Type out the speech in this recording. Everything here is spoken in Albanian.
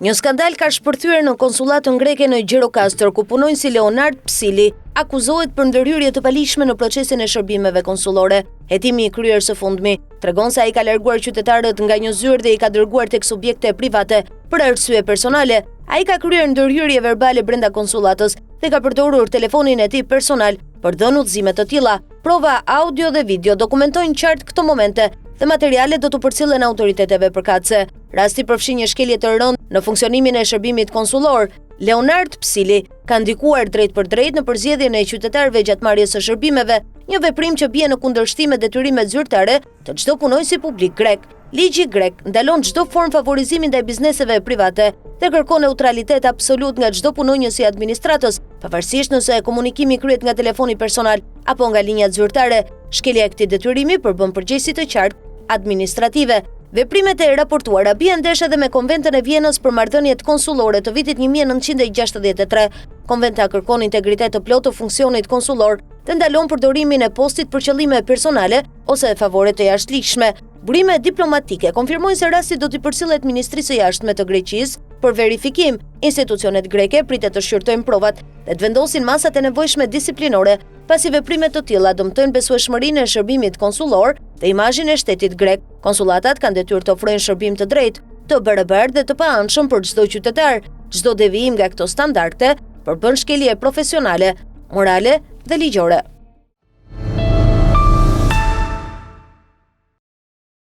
Një skandal ka shpërthyer në konsullatën greke në Gjirokastër, ku punonjësi Leonard Psili akuzohet për ndërhyrje të palishme në procesin e shërbimeve konsullore. Hetimi i kryer së fundmi tregon se ai ka larguar qytetarët nga një zyrë dhe i ka dërguar tek subjekte private për arsye personale. Ai ka kryer ndërhyrje verbale brenda konsullatës dhe ka përdorur telefonin e tij personal për dhënë udhëzime të tilla. Prova audio dhe video dokumentojnë qartë këto momente dhe materialet do të përcillen autoriteteve përkatëse. Rasti përfshin një shkelje të rëndë në funksionimin e shërbimit konsullor. Leonard Psili ka ndikuar drejt për drejt në përzgjedhjen e qytetarëve gjatë marrjes së shërbimeve, një veprim që bie në kundërshtim me detyrimet zyrtare të çdo punonjësi publik grek. Ligji grek ndalon çdo formë favorizimi ndaj bizneseve private dhe kërkon neutralitet absolut nga çdo punonjës i administratës, pavarësisht nëse komunikimi kryhet nga telefoni personal apo nga linjat zyrtare. Shkelja e këtij detyrimi përbën përgjegjësi të qartë administrative. Veprimet e raportuara bien ndesh edhe me Konventën e Vienës për marrëdhëniet konsullore të vitit 1963. Konventa kërkon integritet të plotë të funksionit konsullor dhe ndalon përdorimin e postit për qëllime personale ose favore të jashtëligjshme. Burime diplomatike konfirmojnë se rasti do t'i përcillet Ministrisë së Jashtme të Greqisë për verifikim. Institucionet greke pritet të shqyrtojnë provat dhe të vendosin masat e nevojshme disiplinore, pasi veprimet të tilla dëmtojnë besueshmërinë e shërbimit konsullor dhe imazhin e shtetit grek. Konsullatat kanë detyrë të ofrojnë shërbim të drejtë, të barabartë dhe të paanshëm për çdo qytetar. Çdo devijim nga këto standarde përbën shkelje profesionale, morale dhe ligjore.